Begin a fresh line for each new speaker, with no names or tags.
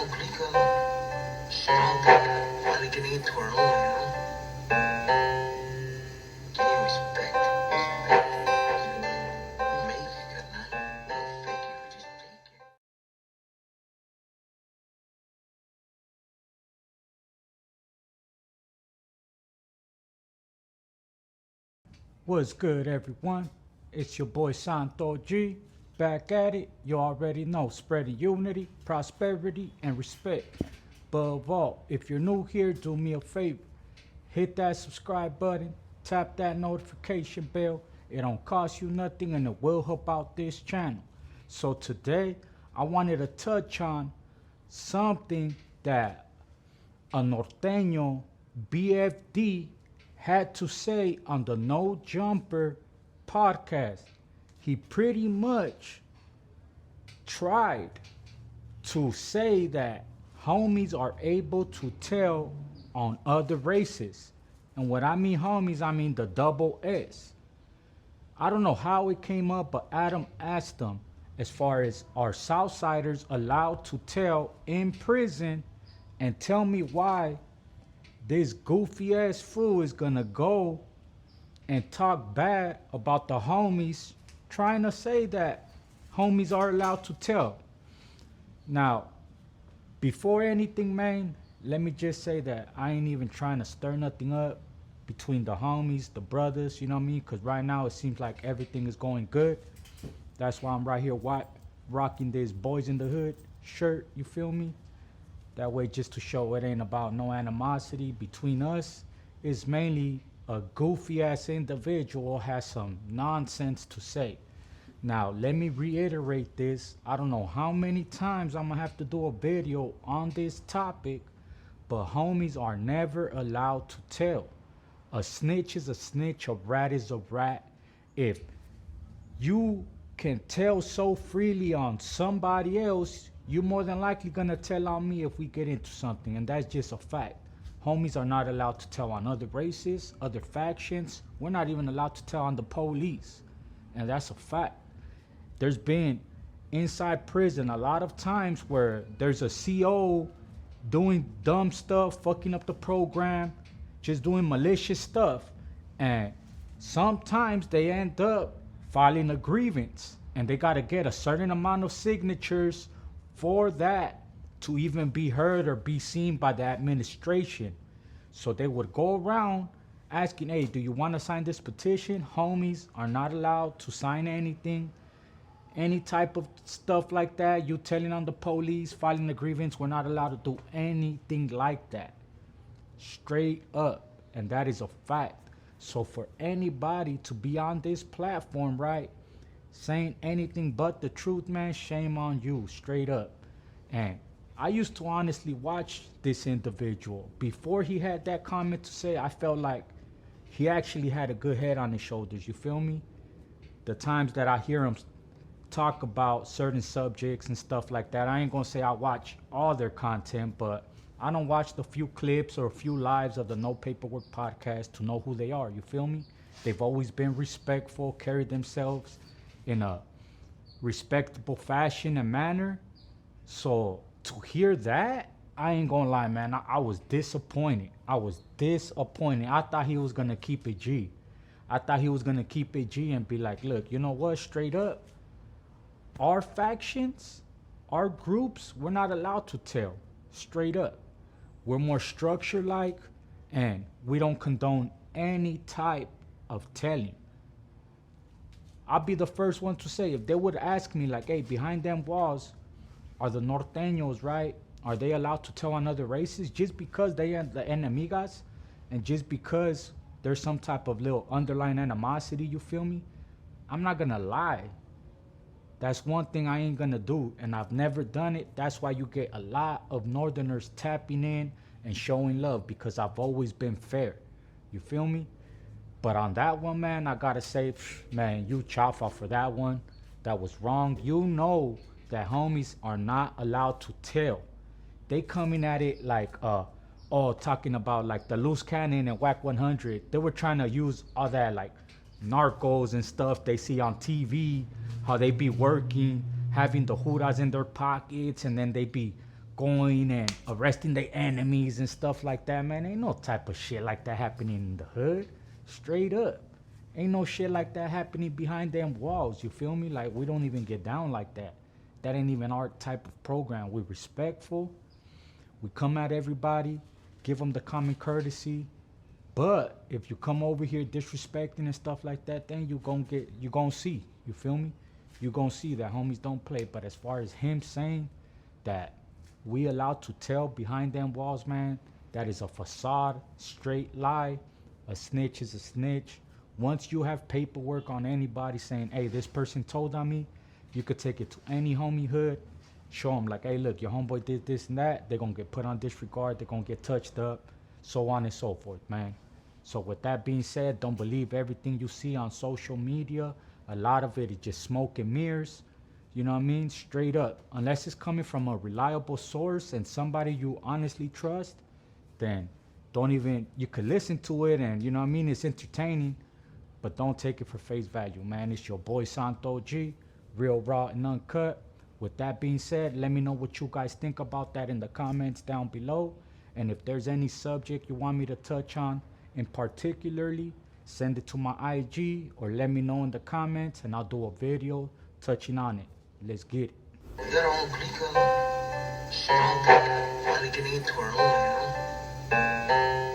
complica. Santo, gotta get into our own, Give me respect. Make it, carnal. No fake it, just take it.
What's good, everyone? It's your boy Santo G. Back at it. You already know, spreading unity, prosperity, and respect. Above all, if you're new here, do me a favor. Hit that subscribe button, tap that notification bell. It don't cost you nothing and it will help out this channel. So today, I wanted to touch on something that a Norteno BFD had to say on the No Jumper podcast. He pretty much tried to say that homies are able to tell on other races. And what I mean homies, I mean the double S. I don't know how it came up, but Adam asked them as far as are Southsiders allowed to tell in prison, and tell me why this goofy ass fool is gonna go and talk bad about the homies, trying to say that homies are allowed to tell. Now, before anything, man, let me just say that I ain't even trying to stir nothing up between the homies, the brothers, you know what I mean? Because right now it seems like everything is going good. That's why I'm right here rocking this Boys in the Hood shirt, you feel me? That way, just to show it ain't about no animosity between us. It's mainly a goofy ass individual has some nonsense to say. Now, let me reiterate this. I don't know how many times I'm gonna have to do a video on this topic, but homies are never allowed to tell. A snitch is a snitch, a rat is a rat. If you can tell so freely on somebody else, you're more than likely gonna tell on me if we get into something, and that's just a fact. Homies are not allowed to tell on other races, other factions. We're not even allowed to tell on the police, and that's a fact. There's been inside prison a lot of times where there's a CO doing dumb stuff, fucking up the program, just doing malicious stuff, and sometimes they end up filing a grievance, and they gotta get a certain amount of signatures for that to even be heard or be seen by the administration. So they would go around asking, hey, do you want to sign this petition? Homies are not allowed to sign anything, any type of stuff like that. You telling on the police, filing a grievance, we're not allowed to do anything like that. Straight up. And that is a fact. So for anybody to be on this platform, right, saying anything but the truth, man, shame on you, straight up. And I used to honestly watch this individual. Before he had that comment to say, I felt like he actually had a good head on his shoulders, you feel me? The times that I hear him talk about certain subjects and stuff like that, I ain't gonna say I watch all their content, but I don't watch the few clips or a few lives of the No Paperwork podcast to know who they are, you feel me? They've always been respectful, carried themselves in a respectable fashion and manner. So to hear that, I ain't gonna lie, man, I was disappointed. I was disappointed. I thought he was gonna keep it G. I thought he was gonna keep it G and be like, look, you know what, straight up, our factions, our groups, we're not allowed to tell, straight up. We're more structured like, and we don't condone any type of telling. I'll be the first one to say, if they would ask me like, hey, behind them walls, are the Norteños, right? Are they allowed to tell on other races just because they are the enemigas and just because there's some type of little underlying animosity, you feel me? I'm not gonna lie. That's one thing I ain't gonna do, and I've never done it. That's why you get a lot of Northerners tapping in and showing love, because I've always been fair. You feel me? But on that one, man, I gotta say, man, you chafa for that one. That was wrong. You know that homies are not allowed to tell. They coming at it like, talking about like the loose cannon and whack 100. They were trying to use all that like narcos and stuff they see on TV, how they be working, having the huras in their pockets, and then they be going and arresting their enemies and stuff like that, man. Ain't no type of shit like that happening in the hood. Straight up. Ain't no shit like that happening behind them walls. You feel me? Like, we don't even get down like that. That ain't even our type of program. We're respectful. We come at everybody, give them the common courtesy. But if you come over here disrespecting and stuff like that, then you gon' see. You feel me? You gon' see that homies don't play. But as far as him saying that we allowed to tell behind them walls, man, that is a facade, straight lie. A snitch is a snitch. Once you have paperwork on anybody saying, hey, this person told on me, you could take it to any homie hood, show them like, hey, look, your homeboy did this and that. They're going to get put on disregard. They're going to get touched up, so on and so forth, man. So with that being said, don't believe everything you see on social media. A lot of it is just smoke and mirrors. You know what I mean? Straight up. Unless it's coming from a reliable source and somebody you honestly trust, then don't even, you could listen to it and, you know what I mean, it's entertaining, but don't take it for face value, man. It's your boy Santo G, real raw and uncut. With that being said, let me know what you guys think about that in the comments down below. And if there's any subject you want me to touch on in particularly, send it to my IG or let me know in the comments and I'll do a video touching on it. Let's get it.
We got our own clique, strong people, finally getting into our own, you know?